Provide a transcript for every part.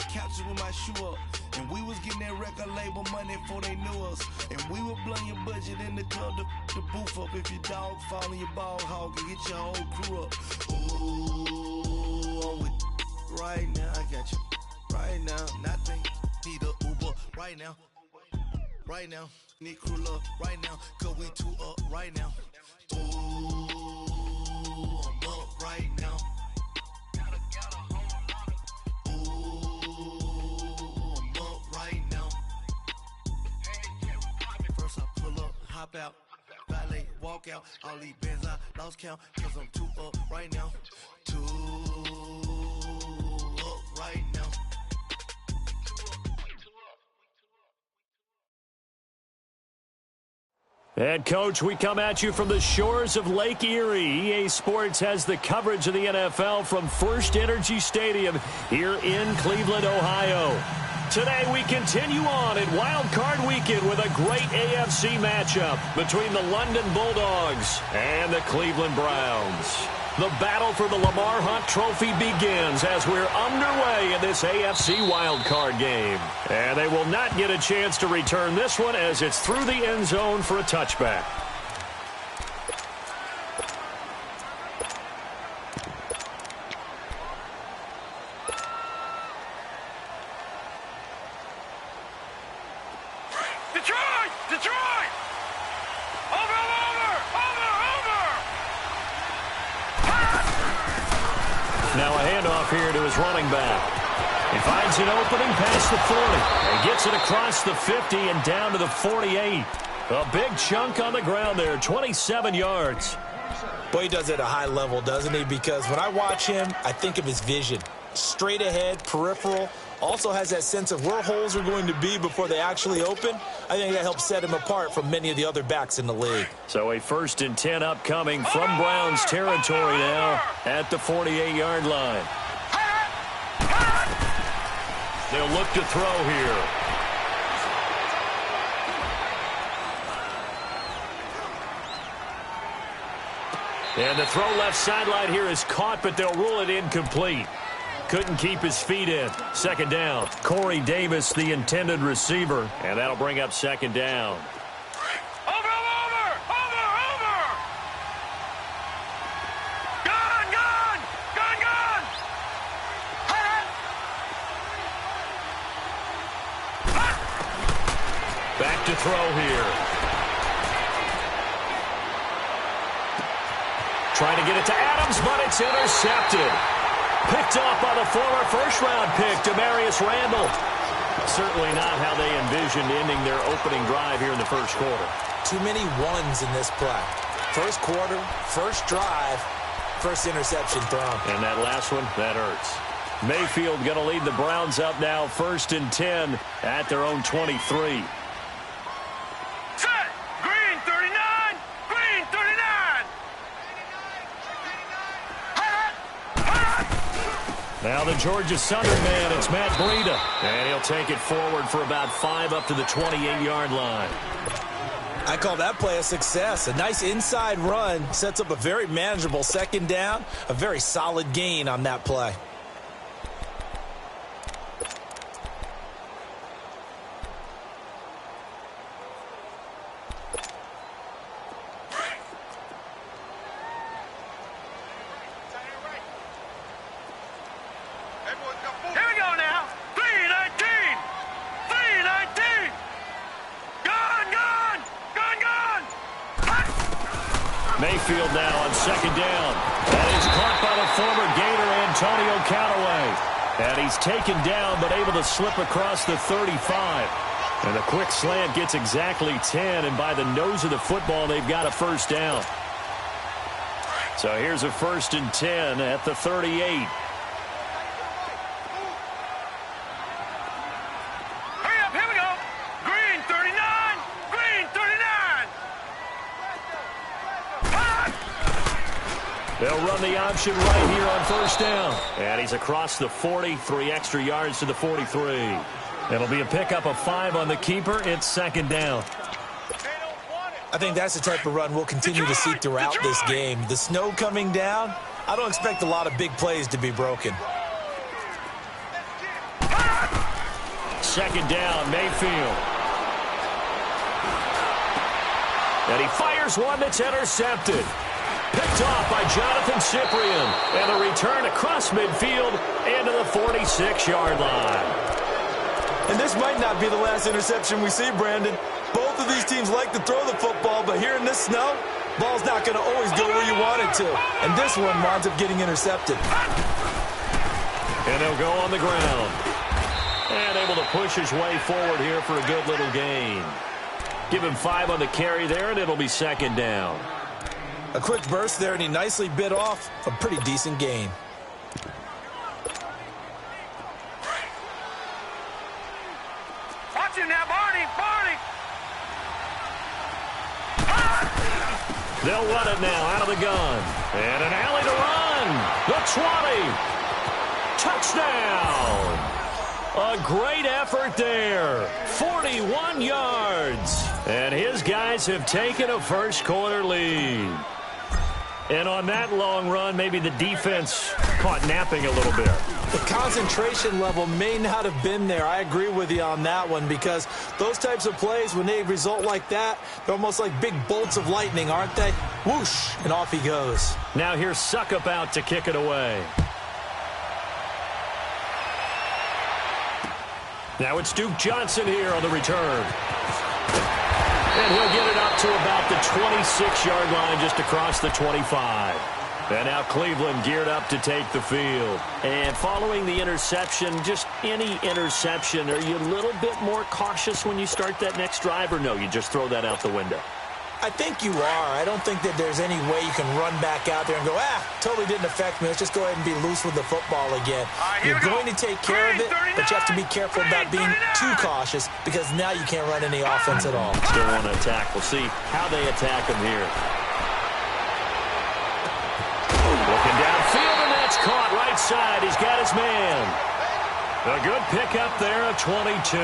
the couches with my shoe up. And we was getting that record label money before they knew us. And we were blowing your budget in the club to the booth up. If your dog fall in your ball hog and get your whole crew up. Ooh, I'm with right now. I got you right now. Nothing. Need a Uber right now. Right now. Need crew up right now. Cause we two up right now. Ooh, I'm up right now. Hop out, valet, walk out, all these bands I lost count, cause I'm too up right now, too up right now. And, Coach, we come at you from the shores of Lake Erie. EA Sports has the coverage of the NFL from First Energy Stadium here in Cleveland, Ohio. Today we continue on in Wild Card Weekend with a great AFC matchup between the London Bulldogs and the Cleveland Browns. The battle for the Lamar Hunt Trophy begins as we're underway in this AFC Wild Card game. And they will not get a chance to return this one as it's through the end zone for a touchback. Now a handoff here to his running back. He finds an opening past the 40 and gets it across the 50 and down to the 48. A big chunk on the ground there, 27 yards. Boy, he does it at a high level, doesn't he? Because when I watch him, I think of his vision. Straight ahead, peripheral, also has that sense of where holes are going to be before they actually open. I think that helps set him apart from many of the other backs in the league. So a 1st and 10 upcoming from Browns territory now at the 48-yard line. They'll look to throw here. And the throw left sideline here is caught, but they'll rule it incomplete. Couldn't keep his feet in. 2nd down. Corey Davis, the intended receiver. And that'll bring up 2nd down. Over! Gone! Back to throw here. Trying to get it to Adams, but it's intercepted. Picked off by the former first-round pick, Demarius Randall. Certainly not how they envisioned ending their opening drive here in the first quarter. Too many ones in this play. First quarter, first drive, first interception thrown. And that last one, that hurts. Mayfield going to lead the Browns up now, 1st and 10 at their own 23. Now the Georgia Southern man, it's Matt Breida. And he'll take it forward for about 5 up to the 28-yard line. I call that play a success. A nice inside run sets up a very manageable 2nd down. A very solid gain on that play. Mayfield now on 2nd down. And he's caught by the former Gator, Antonio Callaway. And he's taken down, but able to slip across the 35. And the quick slant gets exactly 10, and by the nose of the football, they've got a 1st down. So here's a 1st and 10 at the 38. They'll run the option right here on 1st down. And he's across the 40, 3 extra yards to the 43. It'll be a pickup of 5 on the keeper. It's 2nd down. I think that's the type of run we'll continue to see throughout this game. The snow coming down, I don't expect a lot of big plays to be broken. second down. Mayfield. And he fires one that's intercepted. Picked off by Jonathan Cyprien. And a return across midfield into the 46-yard line. And this might not be the last interception we see, Brandon. Both of these teams like to throw the football, but here in this snow, ball's not going to always go where you want it to. And this one winds up getting intercepted. And he'll go on the ground. And able to push his way forward here for a good little gain. Give him 5 on the carry there, and it'll be second down. A quick burst there, and he nicely bit off a pretty decent gain. Watch him now, Barney! Barney! They'll run it now out of the gun. And an alley to run. The 20. Touchdown. A great effort there. 41 yards. And his guys have taken a first quarter lead. And on that long run, maybe the defense caught napping a little bit. The concentration level may not have been there. I agree with you on that one, because those types of plays, when they result like that, they're almost like big bolts of lightning, aren't they? Whoosh, and off he goes. Now here's Suckup out to kick it away. Now it's Duke Johnson here on the return. And he'll get it up to about the 26-yard line, just across the 25. And now Cleveland geared up to take the field. And following the interception, just any interception, are you a little bit more cautious when you start that next drive, or no, you just throw that out the window? I think you are. I don't think that there's any way you can run back out there and go, totally didn't affect me. Let's just go ahead and be loose with the football again. You're going to take care of it, but you have to be careful about being too cautious, because now you can't run any offense at all. Still want to attack. We'll see how they attack him here. Looking downfield, and that's caught right side. He's got his man. A good pickup there, a 22.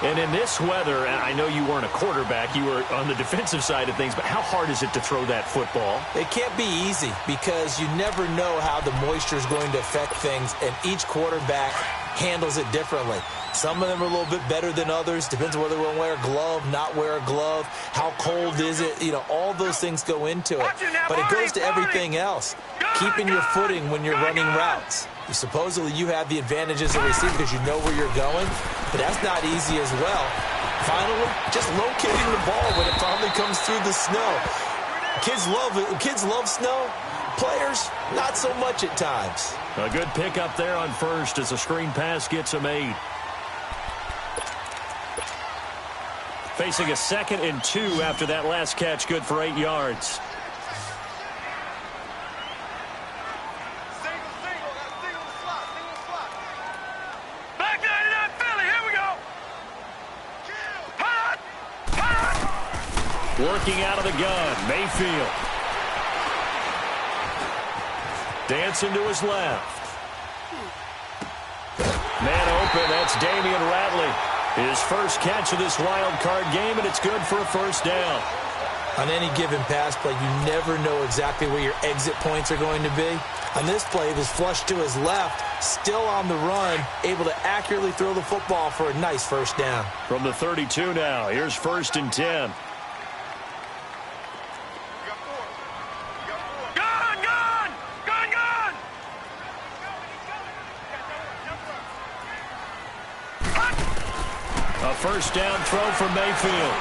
And in this weather, and I know you weren't a quarterback, you were on the defensive side of things, but how hard is it to throw that football? It can't be easy, because you never know how the moisture is going to affect things, and each quarterback handles it differently. Some of them are a little bit better than others. Depends on whether they want to wear a glove, not wear a glove. How cold is it? You know, all those things go into it. But it goes to everything else. Keeping your footing when you're running routes. Supposedly you have the advantage as a receiver because you know where you're going, but that's not easy as well. Finally, just locating the ball when it finally comes through the snow. Kids love it. Kids love snow. Players, not so much at times. A good pickup there on first as a screen pass gets him 8. Facing a 2nd and 2 after that last catch, good for 8 yards. Working out of the gun, Mayfield. Dancing to his left. Man open, that's Damian Ratley. His first catch of this wild card game, and it's good for a first down. On any given pass play, you never know exactly where your exit points are going to be. On this play, it was flushed to his left, still on the run, able to accurately throw the football for a nice first down. From the 32 now, here's 1st and 10. A first down throw for Mayfield.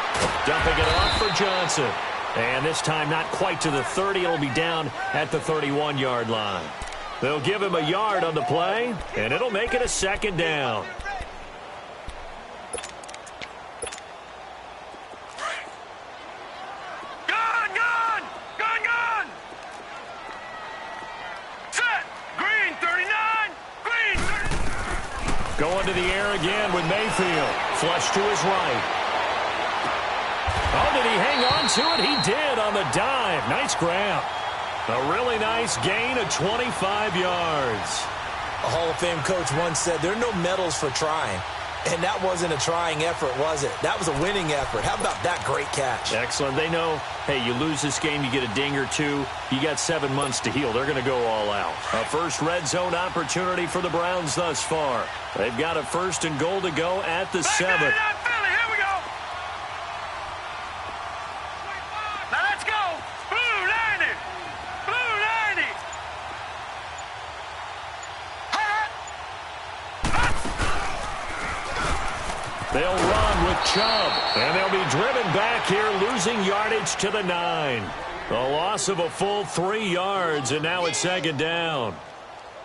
Dumping it off for Johnson. And this time not quite to the 30. It'll be down at the 31-yard line. They'll give him a yard on the play, and it'll make it a second down. Going to the air again with Mayfield. Flush to his right. Oh, did he hang on to it? He did on the dive. Nice grab. A really nice gain of 25 yards. A Hall of Fame coach once said, there are no medals for trying. And that wasn't a trying effort, was it? That was a winning effort. How about that great catch? Excellent. They know, hey, you lose this game, you get a ding or two, you got 7 months to heal. They're going to go all out. A first red zone opportunity for the Browns thus far. They've got a 1st and goal to go at the 7. Here we go. Now let's go. Blue 90. Blue 90. They'll run with Chubb, and they'll be driven back here, losing yardage to the 9. A loss of a full 3 yards, and now it's 2nd down.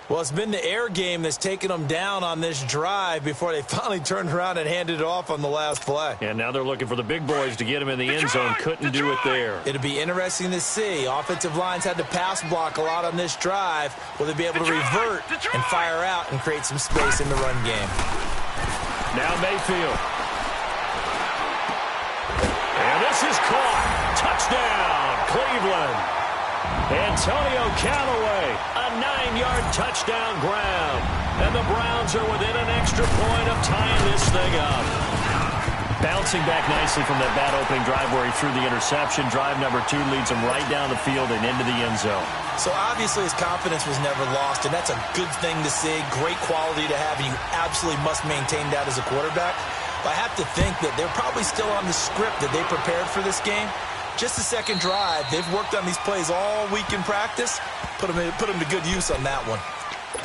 Well, it's been the air game that's taken them down on this drive before they finally turned around and handed it off on the last play. And now they're looking for the big boys to get him in the end zone. Couldn't do it there. It'll be interesting to see. Offensive lines had to pass block a lot on this drive. Will they be able to revert and fire out and create some space in the run game? Now Mayfield. And this is caught. Touchdown, Cleveland. Antonio Callaway, a 9-yard touchdown grab. And the Browns are within an extra point of tying this thing up. Bouncing back nicely from that bad opening drive where he threw the interception. Drive number 2 leads him right down the field and into the end zone. So obviously his confidence was never lost, and that's a good thing to see. Great quality to have, and you absolutely must maintain that as a quarterback. But I have to think that they're probably still on the script that they prepared for this game. Just the second drive, they've worked on these plays all week in practice. Put them to good use on that one.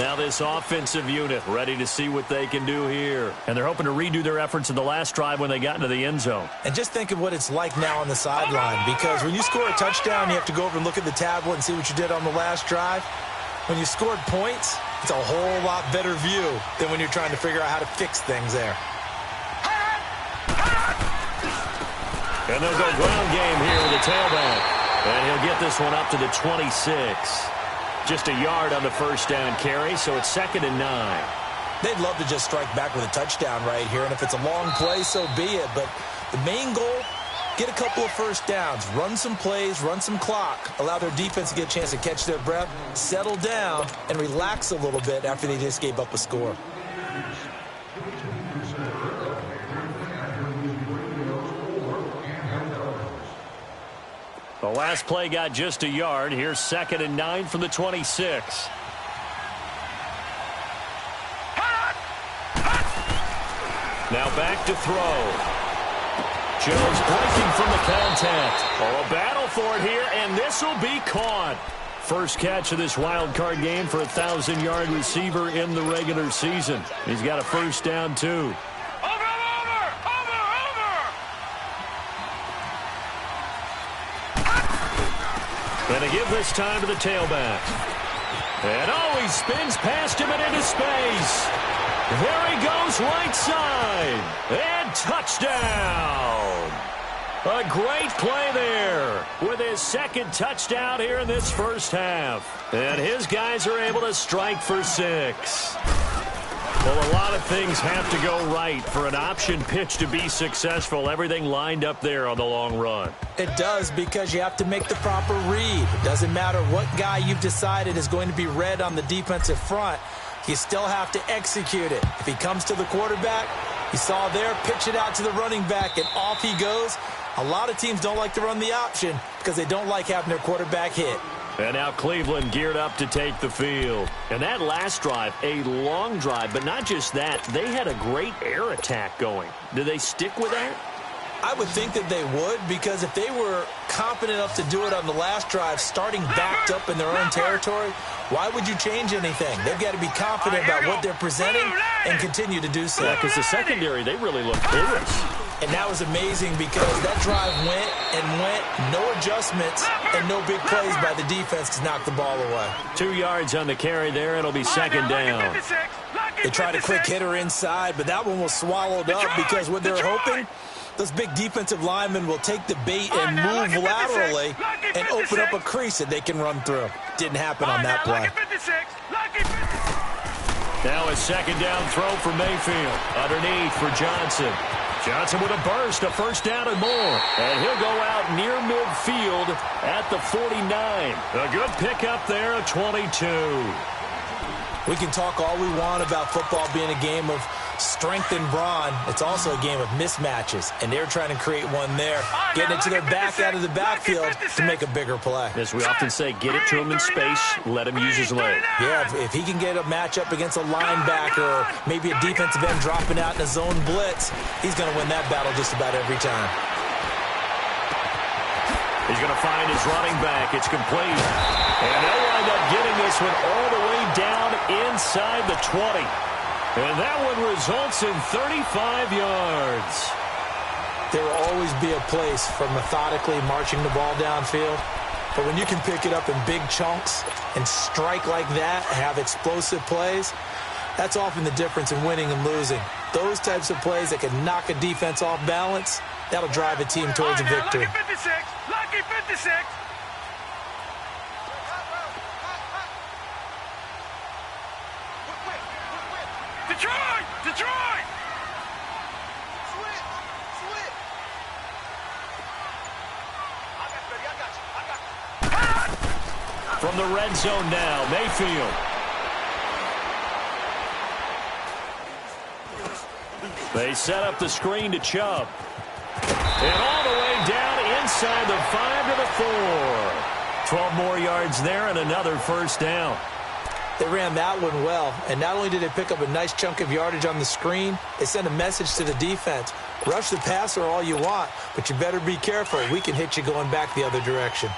Now this offensive unit ready to see what they can do here. And they're hoping to redo their efforts in the last drive when they got into the end zone. And just think of what it's like now on the sideline, because when you score a touchdown, you have to go over and look at the tablet and see what you did on the last drive. When you scored points, it's a whole lot better view than when you're trying to figure out how to fix things there. And they'll go ground game here with the tailback. And he'll get this one up to the 26. Just a yard on the first down carry, so it's 2nd and 9. They'd love to just strike back with a touchdown right here, and if it's a long play, so be it. But the main goal, get a couple of first downs, run some plays, run some clock, allow their defense to get a chance to catch their breath, settle down, and relax a little bit after they just gave up a score. The last play got just a yard. Here's 2nd and 9 from the 26. Now back to throw. Jones breaking from the contact. Oh, a battle for it here, and this will be caught. First catch of this wild card game for a 1,000-yard receiver in the regular season. He's got a first down, too. And to give this time to the tailback. And he spins past him and into space. There he goes right side. And touchdown. A great play there with his 2nd touchdown here in this first half. And his guys are able to strike for 6. Well, a lot of things have to go right for an option pitch to be successful. Everything lined up there on the long run. It does, because you have to make the proper read. It doesn't matter what guy you've decided is going to be read on the defensive front. You still have to execute it. If he comes to the quarterback, you saw there, pitch it out to the running back, and off he goes. A lot of teams don't like to run the option because they don't like having their quarterback hit. And now Cleveland geared up to take the field. And that last drive, a long drive, but not just that. They had a great air attack going. Do they stick with that? I would think that they would, because if they were confident enough to do it on the last drive, starting backed up in their own territory, why would you change anything? They've got to be confident about what they're presenting and continue to do so. Yeah, because the secondary, they really look porous. And that was amazing, because that drive went and went, no adjustments, and no big plays by the defense to knock the ball away. 2 yards on the carry there. It'll be 2nd down. They tried a quick hitter inside, but that one was swallowed up, because what they're hoping, those big defensive linemen will take the bait and move laterally and open up a crease that they can run through. Didn't happen on that play. Now a 2nd down throw for Mayfield. Underneath for Johnson. Johnson with a burst, a first down and more. And he'll go out near midfield at the 49. A good pickup there, a 22. We can talk all we want about football being a game of strength and brawn. It's also a game of mismatches, and they're trying to create one there, getting it to their back out of the backfield to make a bigger play. As we often say, get it to him in space, let him use his leg. Yeah, if he can get a matchup against a linebacker or maybe a defensive end dropping out in a zone blitz, he's going to win that battle just about every time. He's going to find his running back. It's complete. And they'll wind up getting this one all the way down inside the 20. And that one results in 35 yards. There will always be a place for methodically marching the ball downfield. But when you can pick it up in big chunks and strike like that, have explosive plays, that's often the difference in winning and losing. Those types of plays that can knock a defense off balance, that'll drive a team towards a victory. Lucky 56. Lucky 56. Detroit! Detroit! Switch! From the red zone now, Mayfield. They set up the screen to Chubb. And all the way down inside the 5 to the 4. 12 more yards there and another first down. They ran that one well, and not only did they pick up a nice chunk of yardage on the screen, they sent a message to the defense. Rush the passer all you want, but you better be careful. We can hit you going back the other direction.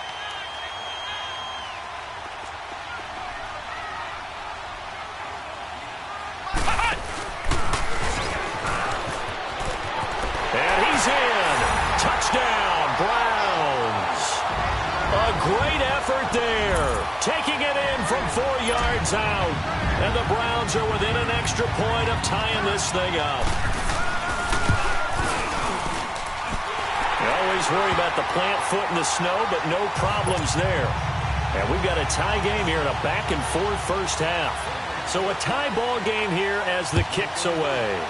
And he's in. Touchdown, Browns. A great effort there. Taking it in from 4 yards out. And the Browns are within an extra point of tying this thing up. You always worry about the plant foot in the snow, but no problems there. And we've got a tie game here in a back-and-forth first half. So a tie ball game here as the kick's away.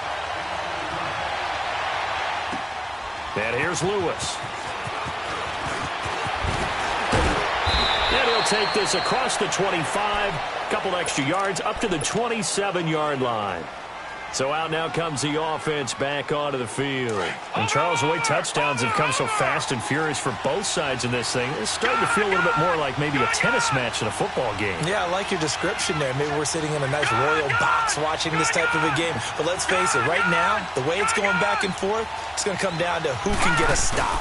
And here's Lewis. And he'll take this across the 25. Couple extra yards up to the 27-yard line. So out now comes the offense back onto the field. And Charles, the way touchdowns have come so fast and furious for both sides in this thing, it's starting to feel a little bit more like maybe a tennis match in a football game. Yeah, I like your description there. Maybe we're sitting in a nice royal box watching this type of a game. But let's face it, right now, the way it's going back and forth, it's going to come down to who can get a stop.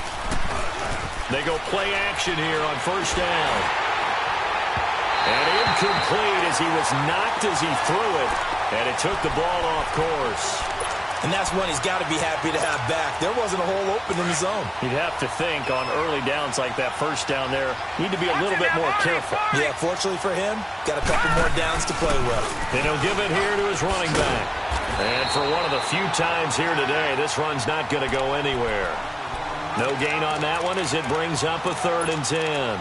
They go play action here on first down. And incomplete as he was knocked as he threw it. And it took the ball off course. And that's one he's got to be happy to have back. There wasn't a hole open in the zone. You'd have to think on early downs like that first down there, need to be a little bit more careful. Yeah, fortunately for him, got a couple more downs to play with. And he'll give it here to his running back. And for one of the few times here today, this run's not going to go anywhere. No gain on that one as it brings up a 3rd and 10.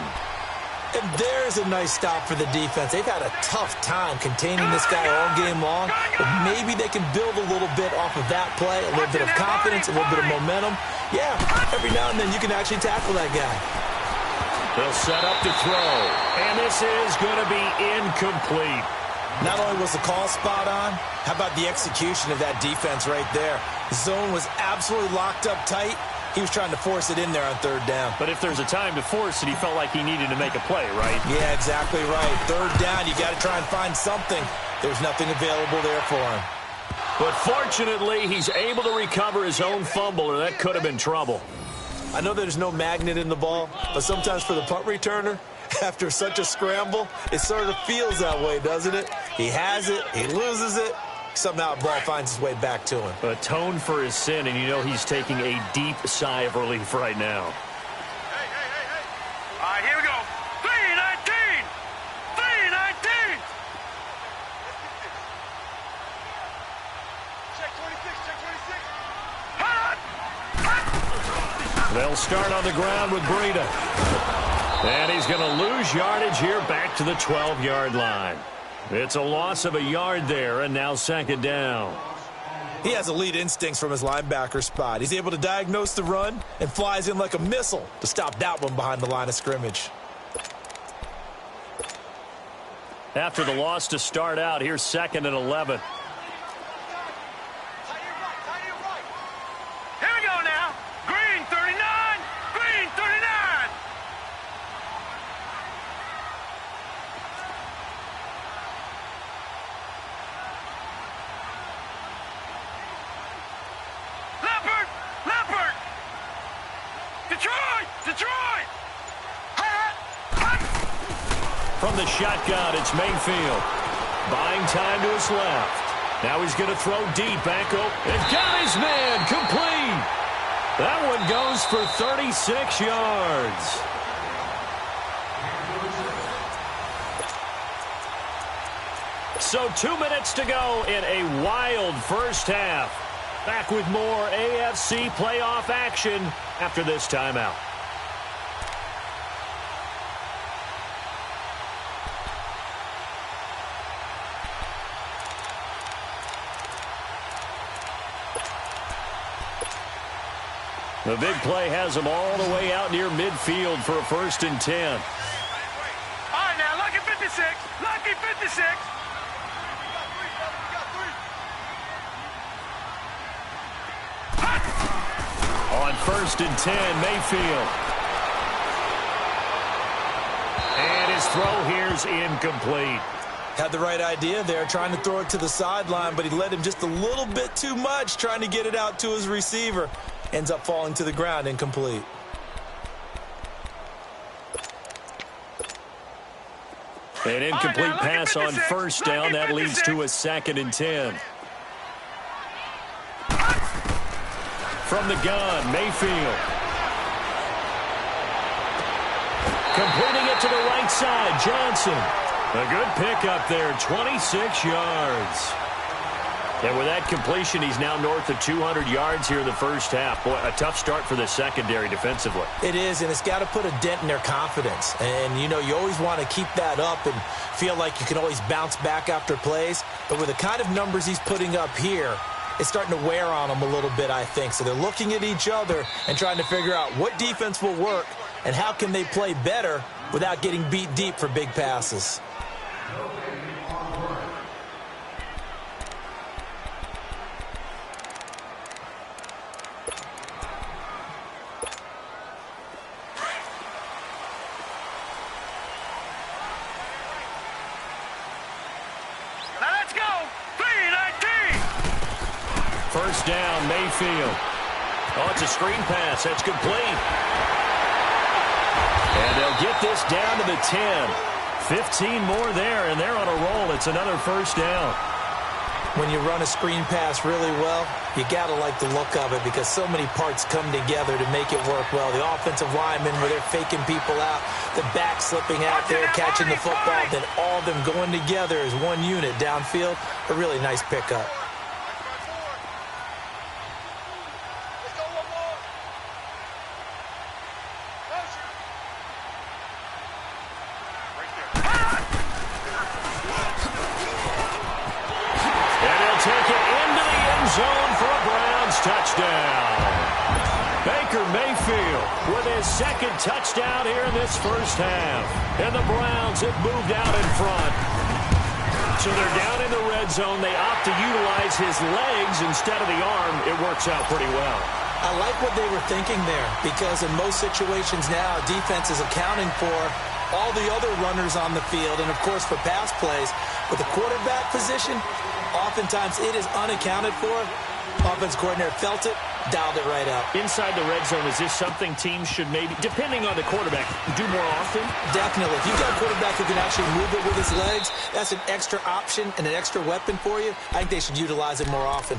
And there's a nice stop for the defense. They've had a tough time containing this guy all game long, but maybe they can build a little bit off of that play, a little bit of confidence, a little bit of momentum. Yeah, every now and then you can actually tackle that guy. They'll set up to throw, and this is going to be incomplete. Not only was the call spot on, how about the execution of that defense right there? The zone was absolutely locked up tight. He was trying to force it in there on 3rd down. But if there's a time to force it, he felt like he needed to make a play, right? Yeah, exactly right. 3rd down, you got to try and find something. There's nothing available there for him. But fortunately, he's able to recover his own fumble, or that could have been trouble. I know there's no magnet in the ball, but sometimes for the punt returner, after such a scramble, it sort of feels that way, doesn't it? He has it, he loses it. Somehow the ball finds its way back to him. Atone for his sin, and you know he's taking a deep sigh of relief right now. Hey. All right, here we go. 3-19. 3-19. Check 26. They'll start on the ground with Breida. And he's going to lose yardage here back to the 12-yard line. It's a loss of a yard there, and now 2nd down. He has elite instincts from his linebacker spot. He's able to diagnose the run and flies in like a missile to stop that one behind the line of scrimmage. After the loss to start out, here's 2nd and 11. from the shotgun, it's Mayfield. Buying time to his left. Now he's going to throw deep. Back up. And got his man. Complete. That one goes for 36 yards. So 2 minutes to go in a wild first half. Back with more AFC playoff action after this timeout. The big play has them all the way out near midfield for a 1st and 10. All right, now, lucky 56. Lucky 56. On 1st and 10, Mayfield. And his throw here's incomplete. Had the right idea there, trying to throw it to the sideline, but he led him just a little bit too much, trying to get it out to his receiver. Ends up falling to the ground, incomplete. An incomplete pass on 1st down. That leads to a 2nd and 10. From the gun, Mayfield. Completing it to the right side, Johnson. A good pickup there, 26 yards. And with that completion, he's now north of 200 yards here in the first half. Boy, a tough start for the secondary defensively. It is, and it's got to put a dent in their confidence. And, you know, you always want to keep that up and feel like you can always bounce back after plays. But with the kind of numbers he's putting up here, it's starting to wear on them a little bit, I think. So they're looking at each other and trying to figure out what defense will work and how can they play better without getting beat deep for big passes. First down, Mayfield. Oh, it's a screen pass. That's complete. And they'll get this down to the 10. 15 more there, and they're on a roll. It's another first down. When you run a screen pass really well, you got to like the look of it because so many parts come together to make it work well. The offensive linemen, where they're faking people out, the back slipping out there, catching the football, then all of them going together as one unit downfield. A really nice pickup. Touchdown. Baker Mayfield with his 2nd touchdown here in this first half. And the Browns have moved out in front. So they're down in the red zone. They opt to utilize his legs instead of the arm. It works out pretty well. I like what they were thinking there because in most situations now, defense is accounting for all the other runners on the field and, of course, for pass plays. With the quarterback position, oftentimes it is unaccounted for. Offense coordinator felt it, dialed it right out. Inside the red zone, is this something teams should maybe, depending on the quarterback, do more often? Definitely. If you've got a quarterback who can actually move it with his legs, that's an extra option and an extra weapon for you. I think they should utilize it more often.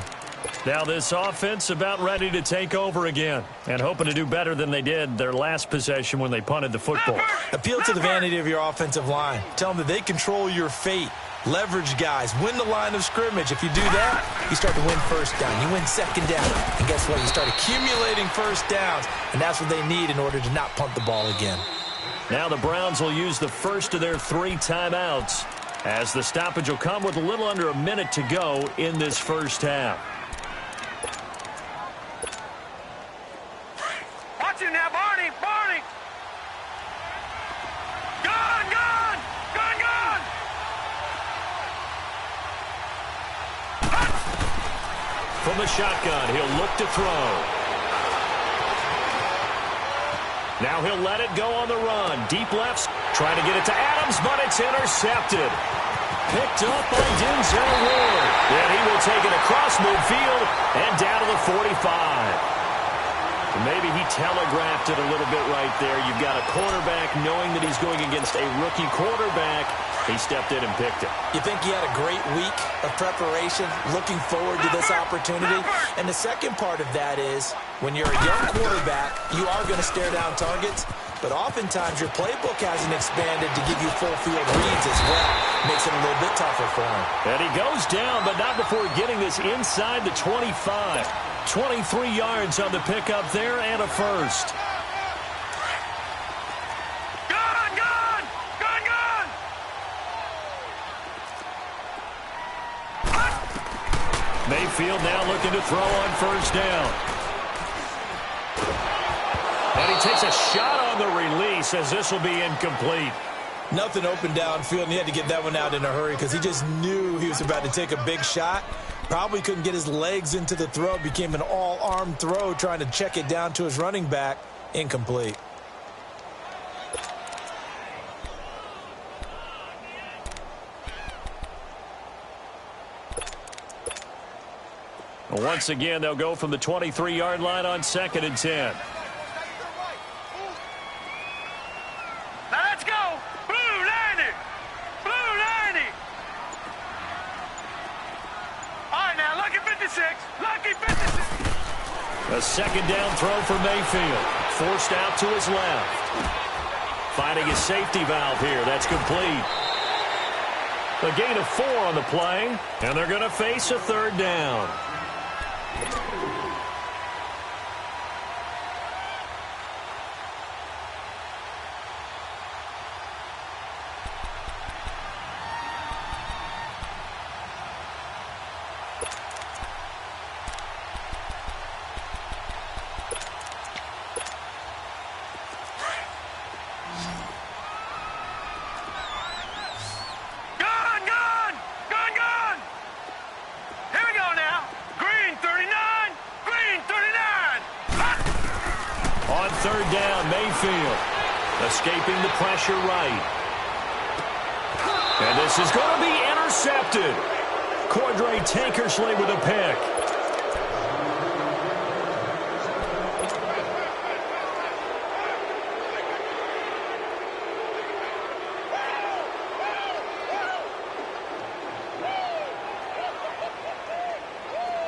Now this offense about ready to take over again and hoping to do better than they did their last possession when they punted the football. Appeal to the vanity of your offensive line. Tell them that they control your fate. Leverage guys. Win the line of scrimmage. If you do that, you start to win first down. You win second down. And guess what? You start accumulating first downs. And that's what they need in order to not punt the ball again. Now the Browns will use the first of their 3 timeouts as the stoppage will come with a little under a minute to go in this first half. Watch him now, Barney! Barney! Gone! Gone! Gone! Gone! From the shotgun, he'll look to throw. Now he'll let it go on the run. Deep left, trying to get it to Adams, but it's intercepted. Picked up by Denzel Ward. And he will take it across midfield and down to the 45. Maybe he telegraphed it a little bit right there. You've got a quarterback knowing that he's going against a rookie quarterback. He stepped in and picked it. You think he had a great week of preparation, looking forward to this opportunity? And the second part of that is, when you're a young quarterback, you are going to stare down targets, but oftentimes your playbook hasn't expanded to give you full field reads as well. Makes it a little bit tougher for him. And he goes down, but not before getting this inside the 25. 23 yards on the pickup there and a first. Mayfield now looking to throw on first down. And he takes a shot on the release as this will be incomplete. Nothing open downfield, and he had to get that one out in a hurry because he just knew he was about to take a big shot. Probably couldn't get his legs into the throw. Became an all-arm throw trying to check it down to his running back. Incomplete. Once again, they'll go from the 23-yard line on 2nd and 10. Let's go! Blue 90! Blue 90! All right, now, lucky 56. Lucky 56. A second down throw for Mayfield. Forced out to his left. Finding his safety valve here. That's complete. A gain of 4 on the play, and they're going to face a third down. Third down, Mayfield. Escaping the pressure right. And this is going to be intercepted. Cordray Tankersley with a pick.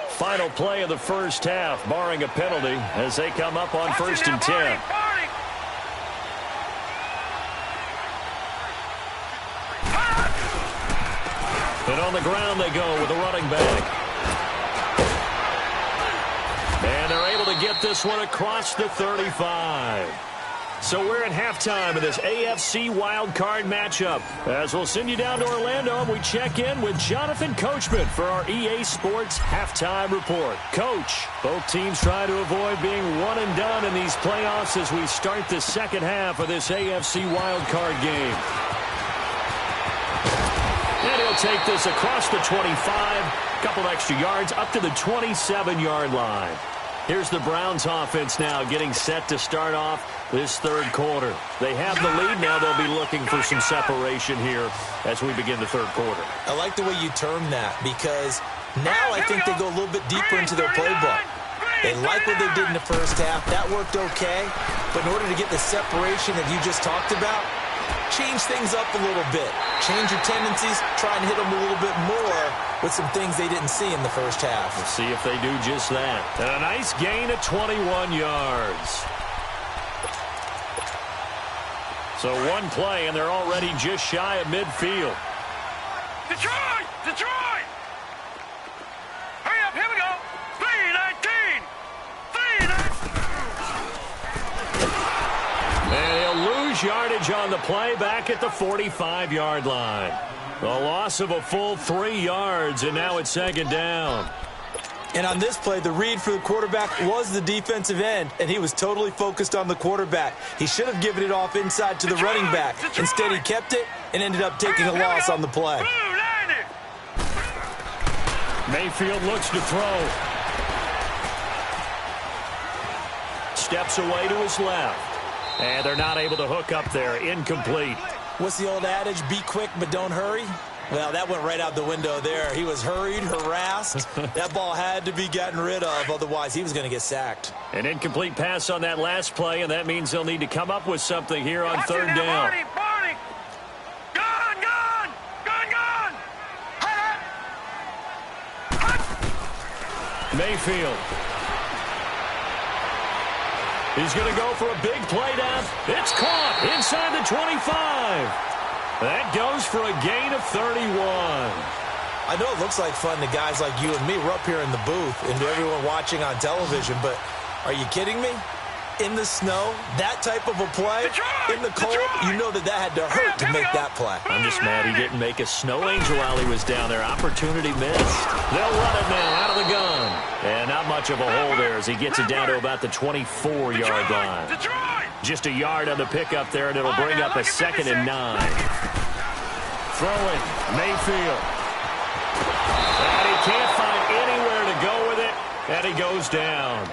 Final play of the first half, barring a penalty, as they come up on 1st and 10. And on the ground they go with a running back. And they're able to get this one across the 35. So we're at halftime of this AFC wildcard matchup. As we'll send you down to Orlando, and we check in with Jonathan Coachman for our EA Sports Halftime Report. Coach, both teams try to avoid being one and done in these playoffs as we start the second half of this AFC wildcard game. And he'll take this across the 25, couple extra yards, up to the 27-yard line. Here's the Browns offense now getting set to start off this third quarter. They have the lead. Now they'll be looking for some separation here as we begin the third quarter. I like the way you term that because now I think they go a little bit deeper into their playbook. They like what they did in the first half. That worked okay. But in order to get the separation that you just talked about, change things up a little bit. Change your tendencies. Try and hit them a little bit more with some things they didn't see in the first half. We'll see if they do just that. And a nice gain of 21 yards. So one play, and they're already just shy of midfield. Detroit! Detroit! Hurry up, here we go. 3-19. 3-19. And he'll lose yardage on the play back at the 45-yard line. A loss of a full 3 yards, and now it's second down. And on this play, the read for the quarterback was the defensive end, and he was totally focused on the quarterback. He should have given it off inside to the running back. Instead, he kept it and ended up taking a loss on the play. Mayfield looks to throw. Steps away to his left. And they're not able to hook up there. Incomplete. What's the old adage? Be quick, but don't hurry. Well, that went right out the window there. He was hurried, harassed. That ball had to be gotten rid of, otherwise he was going to get sacked. An incomplete pass on that last play, and that means they'll need to come up with something here on third down. Barney. Gun. Mayfield. He's going to go for a big play down. It's caught inside the 25. That goes for a gain of 31. I know it looks like fun to guys like you and me. We're up here in the booth and to everyone watching on television, but are you kidding me? In the snow, that type of a play, in the cold, you know that had to hurt to make that play. I'm just mad he didn't make a snow angel while he was down there. Opportunity missed. They'll run it now out of the gun. And not much of a hole there as he gets it down to about the 24-yard line. Just a yard on the pickup there, and it'll bring up a 2nd and 9. Throwing, Mayfield. And he can't find anywhere to go with it, and he goes down.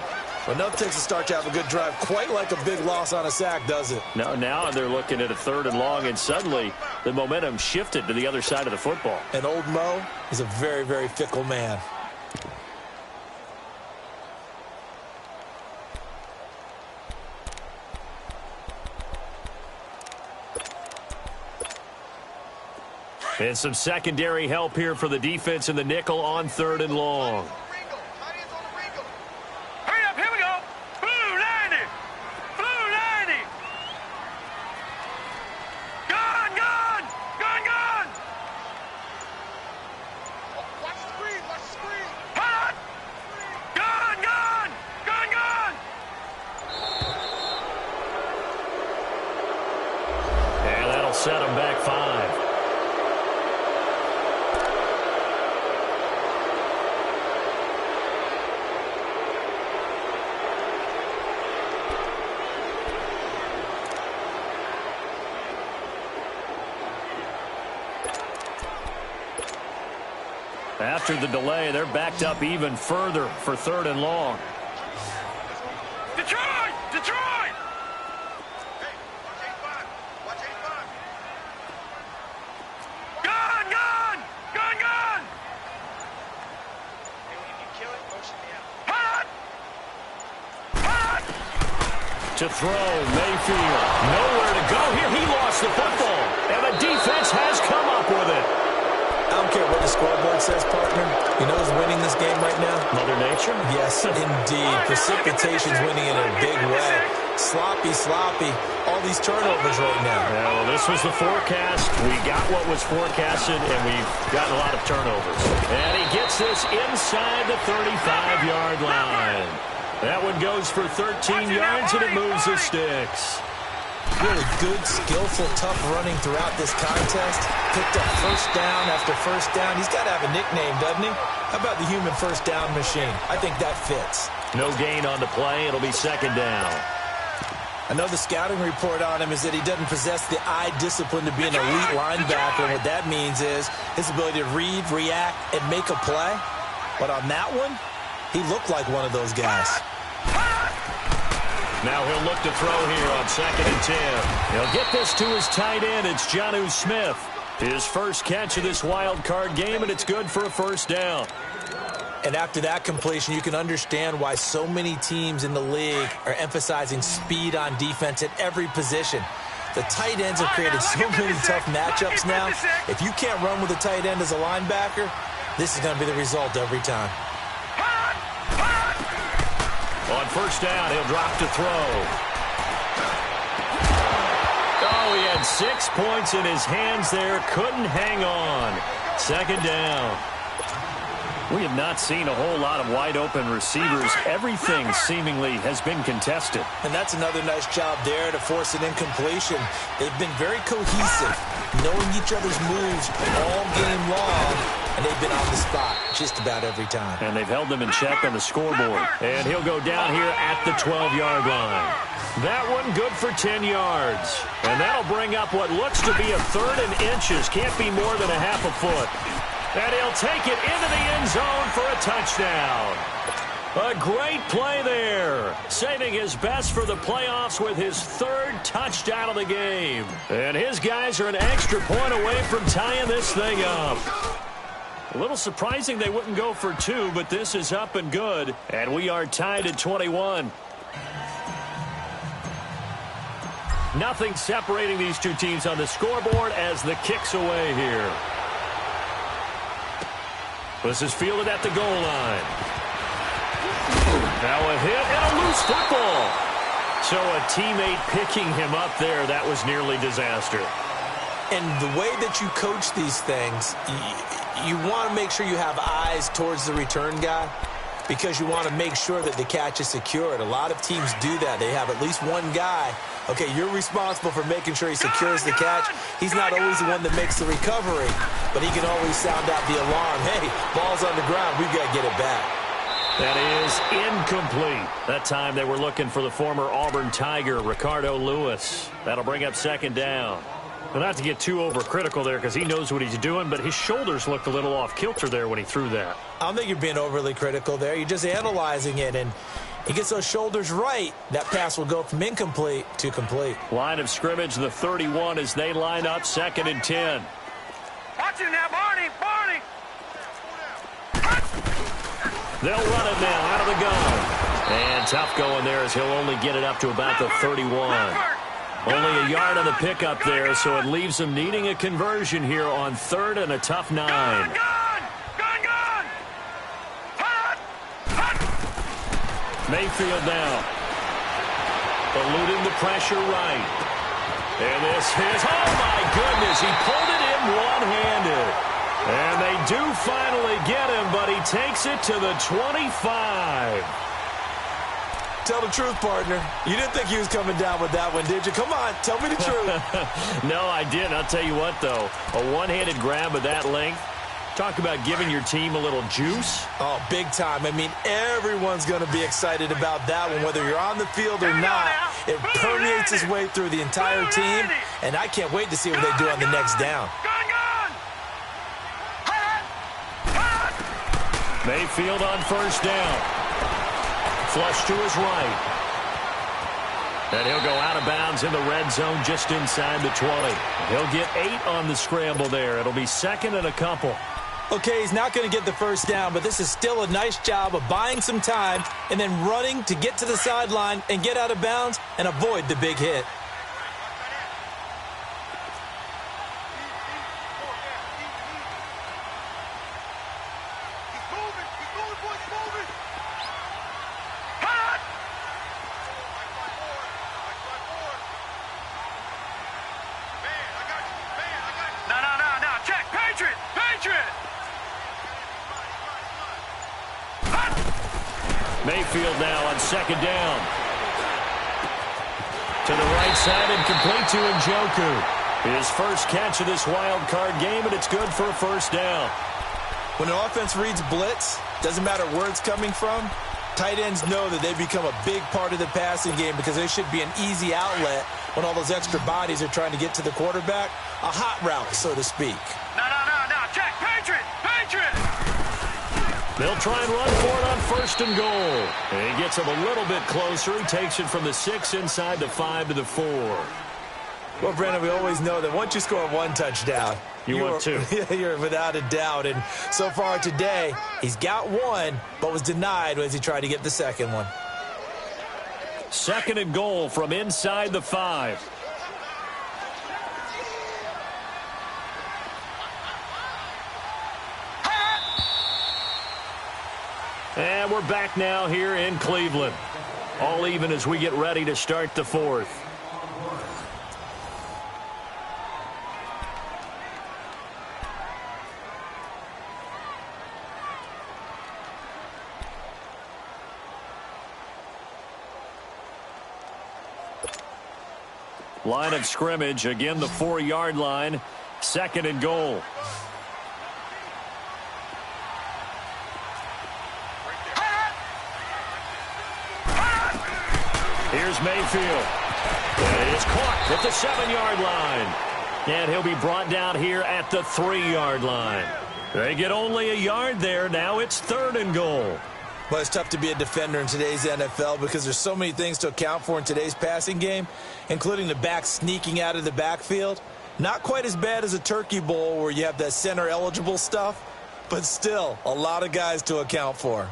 Well, enough takes to start to have a good drive. Quite like a big loss on a sack, does it? No, now they're looking at a 3rd and long, and suddenly the momentum shifted to the other side of the football. And old Mo is a very, very fickle man. And some secondary help here for the defense in the nickel on 3rd and long. Hurry up, here we go. Blue 90. Gun. Watch the screen. Hot. Gun. And that'll set them back 5. After the delay, they're backed up even further for 3rd and long. Detroit. Watch 85. Gun. Hot. To throw, Mayfield. Nowhere to go here. He lost the football. And the defense has come up with it. I don't care what the scoreboard says, partner. You know who's winning this game right now? Mother Nature? Yes, indeed. Precipitation's winning in a big way. Sloppy. All these turnovers right now. Yeah, well, this was the forecast. We got what was forecasted, and we've gotten a lot of turnovers. And he gets this inside the 35-yard line. That one goes for 13 yards, and it moves the sticks. Really good, skillful, tough running throughout this contest. Picked up first down after first down. He's got to have a nickname, doesn't he? How about the human first down machine? I think that fits. No gain on the play. It'll be 2nd down. I know the scouting report on him is that he doesn't possess the eye discipline to be an elite linebacker. And what that means is his ability to read, react, and make a play. But on that one, he looked like one of those guys. Now he'll look to throw here on 2nd and 10. He'll get this to his tight end. It's Jonnu Smith. His first catch of this wild card game, and it's good for a first down. And after that completion, you can understand why so many teams in the league are emphasizing speed on defense at every position. The tight ends have created so many tough matchups now. If you can't run with a tight end as a linebacker, this is going to be the result every time. On first down, he'll drop to throw. Oh, he had 6 points in his hands there. Couldn't hang on. 2nd down. We have not seen a whole lot of wide-open receivers. Everything seemingly has been contested. And that's another nice job there to force an incompletion. They've been very cohesive, knowing each other's moves all game long, and they've been on the spot just about every time. And they've held them in check on the scoreboard. And he'll go down here at the 12-yard line. That one good for 10 yards. And that'll bring up what looks to be a 3rd and inches. Can't be more than a half a foot. And he'll take it into the end zone for a touchdown. A great play there. Saving his best for the playoffs with his third touchdown of the game. And his guys are an extra point away from tying this thing up. A little surprising they wouldn't go for two, but this is up and good. And we are tied at 21. Nothing separating these two teams on the scoreboard as the kick's away here. This is fielded at the goal line. Now a hit and a loose football. So a teammate picking him up there, that was nearly disaster. And the way that you coach these things, you want to make sure you have eyes towards the return guy because you want to make sure that the catch is secured. A lot of teams do that. They have at least one guy. Okay, you're responsible for making sure he secures the catch. He's not always the one that makes the recovery, but he can always sound out the alarm. Hey, ball's on the ground. We've got to get it back. That is incomplete. That time they were looking for the former Auburn Tiger, Ricardo Lewis. That'll bring up second down. Well, not to get too overcritical there because he knows what he's doing, but his shoulders looked a little off kilter there when he threw that. I don't think you're being overly critical there. You're just analyzing it, and he gets those shoulders right. That pass will go from incomplete to complete. Line of scrimmage, the 31 as they line up, 2nd and 10. Watch him now, Barney. Barney. They'll run it now out of the gun. And tough going there as he'll only get it up to about the 31. Only a yard on the pickup there, so it leaves them needing a conversion here on 3rd and a tough 9. Gun. Hot. Mayfield now. Eluding the pressure right. And this is, oh my goodness, he pulled it in one-handed. And they do finally get him, but he takes it to the 25. Tell the truth, partner. You didn't think he was coming down with that one, did you? Come on, tell me the truth. No, I didn't. I'll tell you what, though. A one-handed grab of that length. Talk about giving your team a little juice. Oh, big time. I mean, everyone's going to be excited about that one, whether you're on the field or not. It permeates its way through the entire team, and I can't wait to see what they do on the next down. Mayfield on 1st down. Flush to his right. And he'll go out of bounds in the red zone just inside the 20. He'll get 8 on the scramble there. It'll be 2nd and a couple. Okay, he's not going to get the first down, but this is still a nice job of buying some time and then running to get to the sideline and get out of bounds and avoid the big hit. Mayfield now on 2nd down. To the right side and complete to Njoku. His first catch of this wild card game, and it's good for a 1st down. When an offense reads blitz, doesn't matter where it's coming from, tight ends know that they become a big part of the passing game because they should be an easy outlet when all those extra bodies are trying to get to the quarterback. A hot route, so to speak. No. Check. Patriot. They'll try and run for it on 1st and goal. And he gets him a little bit closer. He takes it from the 6 inside the 5 to the 4. Well, Brandon, we always know that once you score one touchdown, want two. You're without a doubt. And so far today, he's got one, but was denied as he tried to get the second one. 2nd and goal from inside the 5. And we're back now here in Cleveland. All even as we get ready to start the 4th. Line of scrimmage, again the 4-yard line. 2nd and goal. Here's Mayfield. And it is caught at the 7-yard line. And he'll be brought down here at the 3-yard line. They get only a yard there. Now it's 3rd and goal. Well, it's tough to be a defender in today's NFL because there's so many things to account for in today's passing game, including the back sneaking out of the backfield. Not quite as bad as a turkey bowl where you have that center-eligible stuff, but still a lot of guys to account for.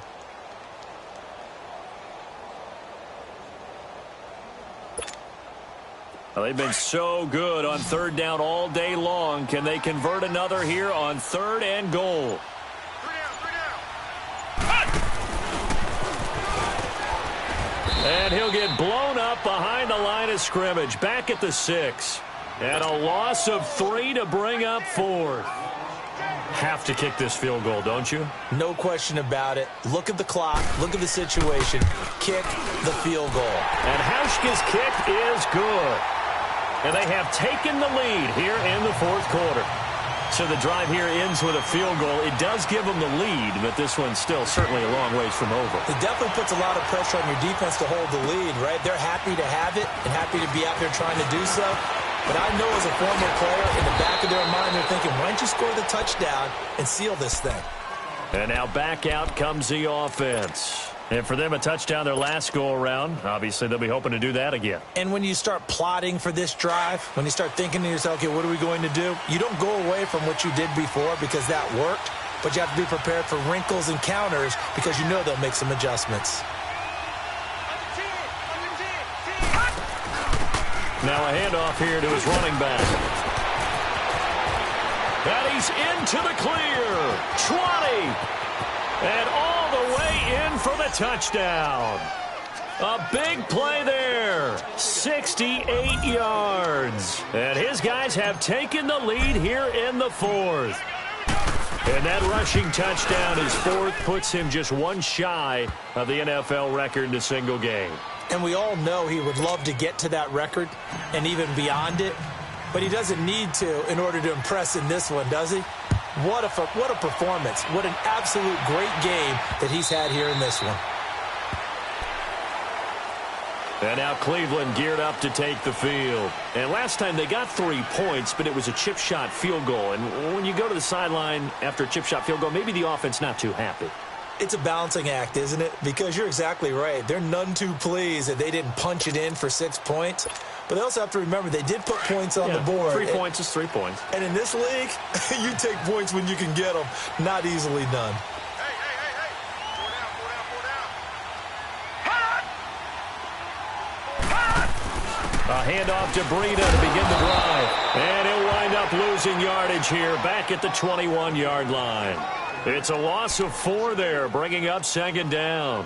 Well, they've been so good on third down all day long. Can they convert another here on 3rd and goal? And he'll get blown up behind the line of scrimmage. Back at the 6. And a loss of 3 to bring up 4. Have to kick this field goal, don't you? No question about it. Look at the clock. Look at the situation. Kick the field goal. And Hauschka's kick is good. And they have taken the lead here in the 4th quarter. So the drive here ends with a field goal. It does give them the lead, but this one's still certainly a long ways from over. It definitely puts a lot of pressure on your defense to hold the lead, right? They're happy to have it and happy to be out there trying to do so. But I know as a former player, in the back of their mind, they're thinking, why don't you score the touchdown and seal this thing? And now back out comes the offense. And for them, a touchdown their last go-around. Obviously, they'll be hoping to do that again. And when you start plotting for this drive, when you start thinking to yourself, okay, what are we going to do? You don't go away from what you did before because that worked, but you have to be prepared for wrinkles and counters because you know they'll make some adjustments. Now a handoff here to his running back. And he's into the clear. 20. And all the way in for the touchdown. A big play there. 68 yards. And his guys have taken the lead here in the 4th. And that rushing touchdown, his 4th, puts him just one shy of the NFL record in a single game. And we all know he would love to get to that record and even beyond it. But he doesn't need to in order to impress in this one, does he? What a performance. What an absolute great game that he's had here in this one. And now Cleveland geared up to take the field. And last time they got 3 points, but it was a chip shot field goal. And when you go to the sideline after a chip shot field goal, maybe the offense not too happy. It's a balancing act, isn't it? Because you're exactly right. They're none too pleased that they didn't punch it in for 6 points. But they also have to remember they did put points on the board. 3 points is 3 points. And in this league, you take points when you can get them. Not easily done. Hey. A handoff to Breida to begin the drive. And he'll wind up losing yardage here back at the 21-yard line. It's a loss of 4 there, bringing up 2nd down.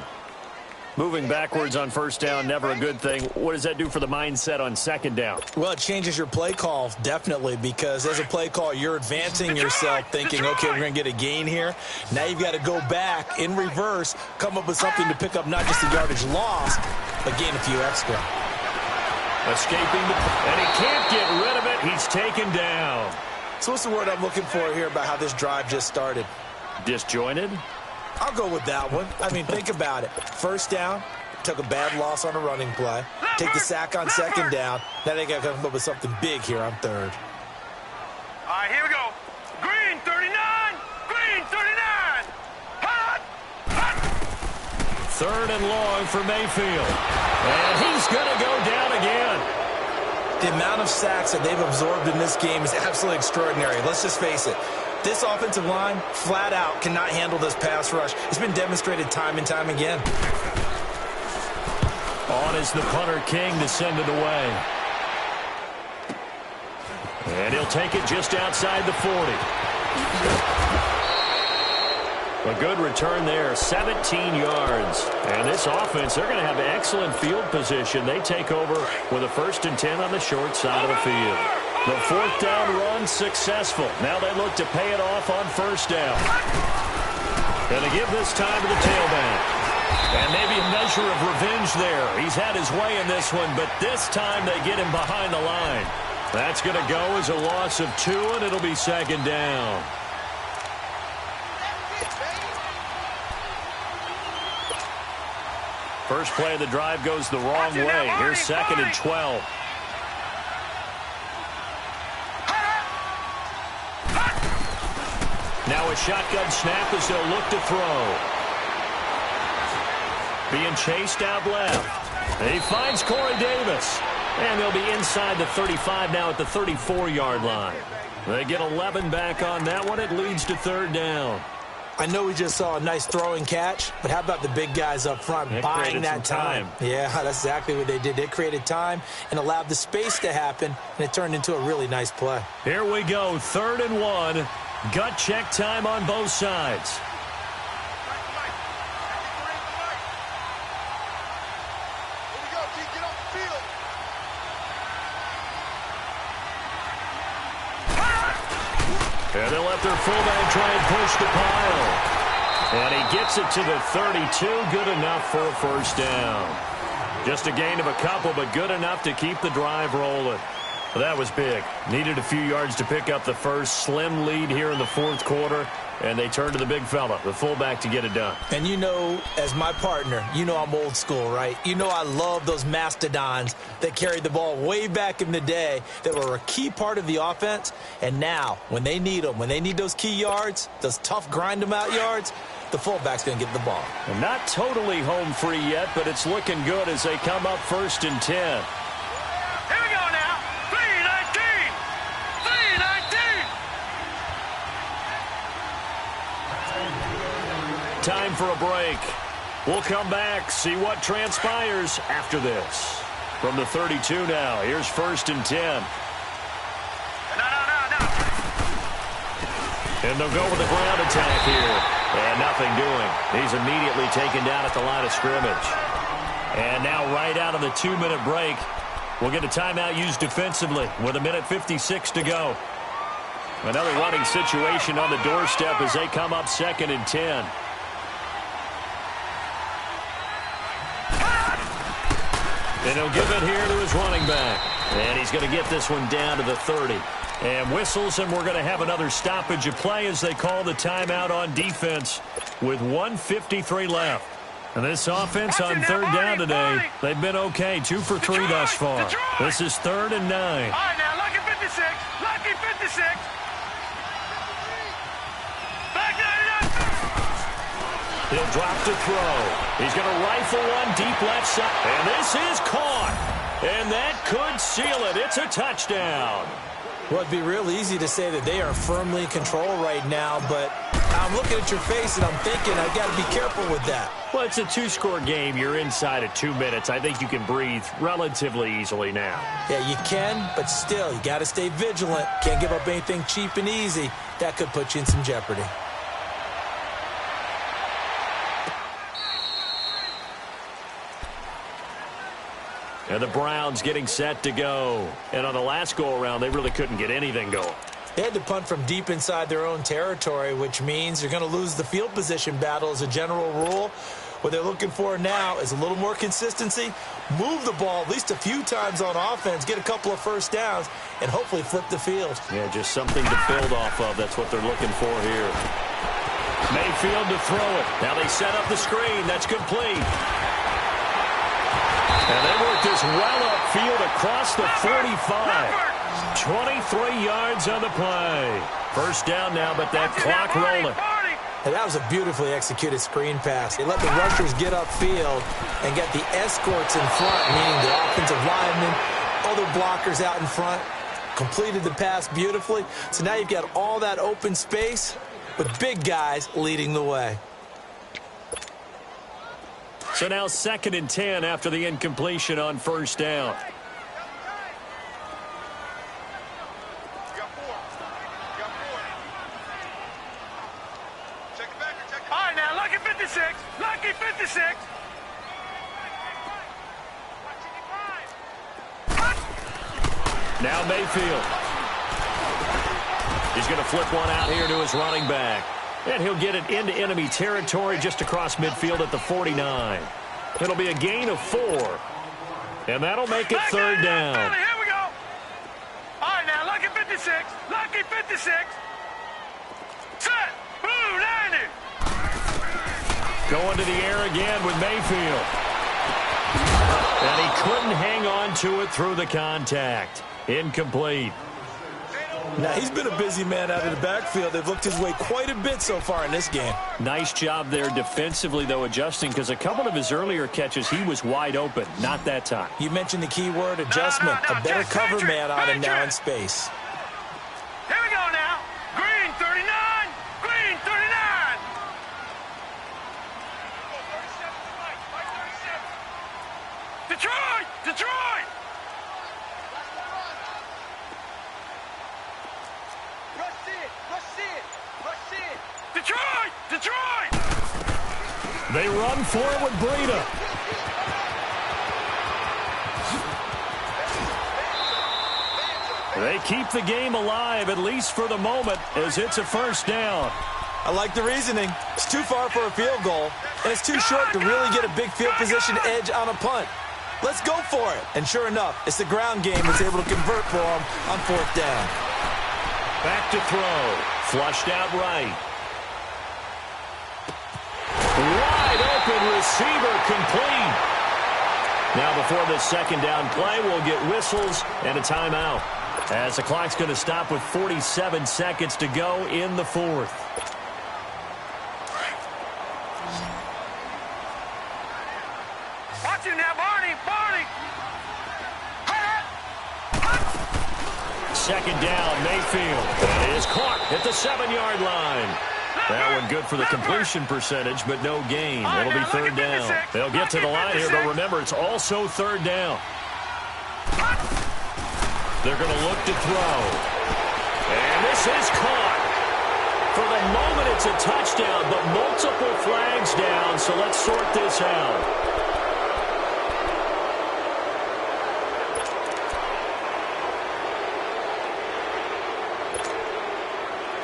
Moving backwards on 1st down, never a good thing. What does that do for the mindset on 2nd down? Well, it changes your play call, definitely, because as a play call, you're advancing yourself thinking, okay, we're going to get a gain here. Now you've got to go back in reverse, come up with something to pick up not just the yardage lost, but gain a few extra. Escaping, and he can't get rid of it. He's taken down. So what's the word I'm looking for here about how this drive just started? Disjointed? I'll go with that one. I mean, think about it. 1st down, took a bad loss on a running play. Take the sack on 2nd down. Now they got to come up with something big here on 3rd. All right, here we go. Green 39. Green 39. Hot. 3rd and long for Mayfield. And he's going to go down again. The amount of sacks that they've absorbed in this game is absolutely extraordinary. Let's just face it. This offensive line, flat out, cannot handle this pass rush. It's been demonstrated time and time again. On is the punter King to send it away. And he'll take it just outside the 40. A good return there, 17 yards. And this offense, they're going to have excellent field position. They take over with a 1st and 10 on the short side of the field. The 4th down run successful. Now they look to pay it off on 1st down. And they give this time to the tailback. And maybe a measure of revenge there. He's had his way in this one, but this time they get him behind the line. That's going to go as a loss of 2, and it'll be 2nd down. First play of the drive goes the wrong way. Here's 2nd and 12. Now a shotgun snap as they'll look to throw. being chased out left. He finds Corey Davis. And they'll be inside the 35 now at the 34-yard line. They get 11 back on that one. It leads to third down. I know we just saw a nice throwing catch, but how about the big guys up front buying that time? Yeah, that's exactly what they did. They created time and allowed the space to happen, and it turned into a really nice play. Here we go, 3rd and 1. Gut check time on both sides. And they'll let their fullback try and push the pile. And he gets it to the 32. Good enough for a first down. Just a gain of a couple, but good enough to keep the drive rolling. Well, that was big. Needed a few yards to pick up the first. Slim lead here in the 4th quarter. And they turn to the big fella, the fullback, to get it done. And you know, as my partner, you know I'm old school, right? You know I love those mastodons that carried the ball way back in the day that were a key part of the offense. And now, when they need them, when they need those key yards, those tough grind-them-out yards, the fullback's going to get the ball. Well, not totally home free yet, but it's looking good as they come up 1st and 10. Here we go now. 3-19. 3-19. Time for a break. We'll come back, see what transpires after this. From the 32 now, here's 1st and 10. No. And they'll go with the ground attack here. And nothing doing. He's immediately taken down at the line of scrimmage. And now right out of the 2-minute break, we'll get a timeout used defensively with 1:56 to go. Another running situation on the doorstep as they come up 2nd and 10. And he'll give it here to his running back. And he's going to get this one down to the 30. And whistles, and we're going to have another stoppage of play as they call the timeout on defense with 1:53 left. And this offense on 3rd down today, they've been okay. 2 for 3 thus far. This is 3rd and 9. All right, now, Lucky 56. Lucky 56. Back 99. He'll drop to throw. He's going to rifle one deep left side. And this is caught. And that could seal it. It's a touchdown. Well, it'd be real easy to say that they are firmly in control right now, but I'm looking at your face and I'm thinking I've got to be careful with that. Well, it's a 2-score game. You're inside of 2 minutes. I think you can breathe relatively easily now. Yeah, you can, but still, you got to stay vigilant. Can't give up anything cheap and easy. That could put you in some jeopardy. And the Browns getting set to go. And on the last go-around, they really couldn't get anything going. They had to punt from deep inside their own territory, which means they're going to lose the field position battle as a general rule. What they're looking for now is a little more consistency, move the ball at least a few times on offense, get a couple of first downs, and hopefully flip the field. Yeah, just something to build off of. That's what they're looking for here. Mayfield to throw it. Now they set up the screen. That's complete. And they work this well upfield across the 45. 23 yards on the play. First down now, but that clock rolling. And that was a beautifully executed screen pass. They let the rushers get upfield and get the escorts in front, meaning the offensive linemen, other blockers out in front, completed the pass beautifully. So now you've got all that open space with big guys leading the way. So now 2nd and 10 after the incompletion on first down. All right, now, Lucky 56. Lucky 56. Now Mayfield. He's going to flip one out here to his running back. And he'll get it into enemy territory just across midfield at the 49. It'll be a gain of 4. And that'll make it third down. Here we go. All right, now, Lucky 56. Lucky 56. Set. Blue 90. Going to the air again with Mayfield. And he couldn't hang on to it through the contact. Incomplete. Now, he's been a busy man out of the backfield. They've looked his way quite a bit so far in this game. Nice job there defensively, though, adjusting, because a couple of his earlier catches, he was wide open. Not that time. You mentioned the key word, adjustment. No, a better just cover Patrick, man on him now in Patrick. space. Here we go now. Green 39. Green 39. Detroit. Detroit. Detroit. Detroit. They run for it with Breida. They keep the game alive, at least for the moment, as it's a first down. I like the reasoning. It's too far for a field goal, and it's too short to really get a big field position edge on a punt. Let's go for it. And sure enough, it's the ground game that's able to convert for them on fourth down. Back to throw. Flushed out right. Wide open receiver complete. Now before this second down play, we'll get whistles and a timeout, as the clock's going to stop with 47 seconds to go in the fourth. Watch him now, Barney. Barney. Second down, Mayfield. That is caught at the 7-yard line. That one good for the completion percentage, but no gain. It'll be third down. They'll get to the line here, but remember, it's also third down. They're going to look to throw. And this is caught. For the moment, it's a touchdown, but multiple flags down, so let's sort this out.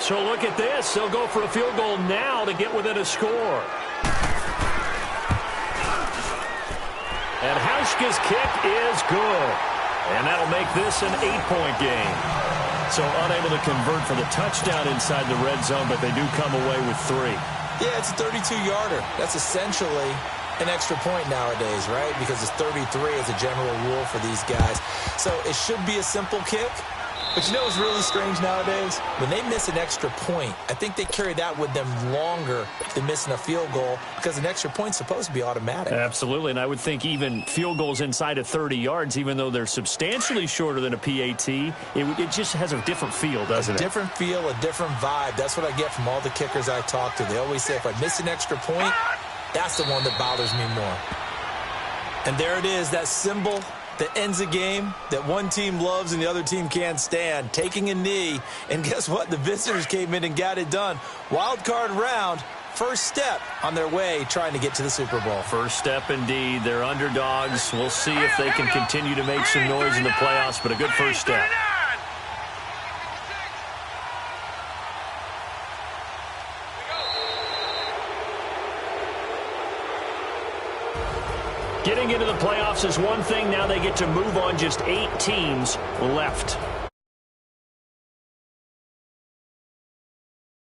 So look at this. They'll go for a field goal now to get within a score. And Hauschka's kick is good. And that'll make this an 8-point game. So unable to convert for the touchdown inside the red zone, but they do come away with 3. Yeah, it's a 32-yarder. That's essentially an extra point nowadays, right? Because it's 33 as a general rule for these guys. So it should be a simple kick. But you know what's really strange nowadays? When they miss an extra point, I think they carry that with them longer than missing a field goal, because an extra point's supposed to be automatic. Absolutely, and I would think even field goals inside of 30 yards, even though they're substantially shorter than a PAT, it just has a different feel, doesn't it? A different feel, a different vibe. That's what I get from all the kickers I talk to. They always say, if I miss an extra point, that's the one that bothers me more. And there it is, that symbol that ends a game that one team loves and the other team can't stand, taking a knee. And guess what? The visitors came in and got it done. Wild card round, first step on their way trying to get to the Super Bowl. First step indeed. They're underdogs. We'll see if they can continue to make some noise in the playoffs, but a good first step. Getting into the playoffs is one thing. Now they get to move on. Just 8 teams left.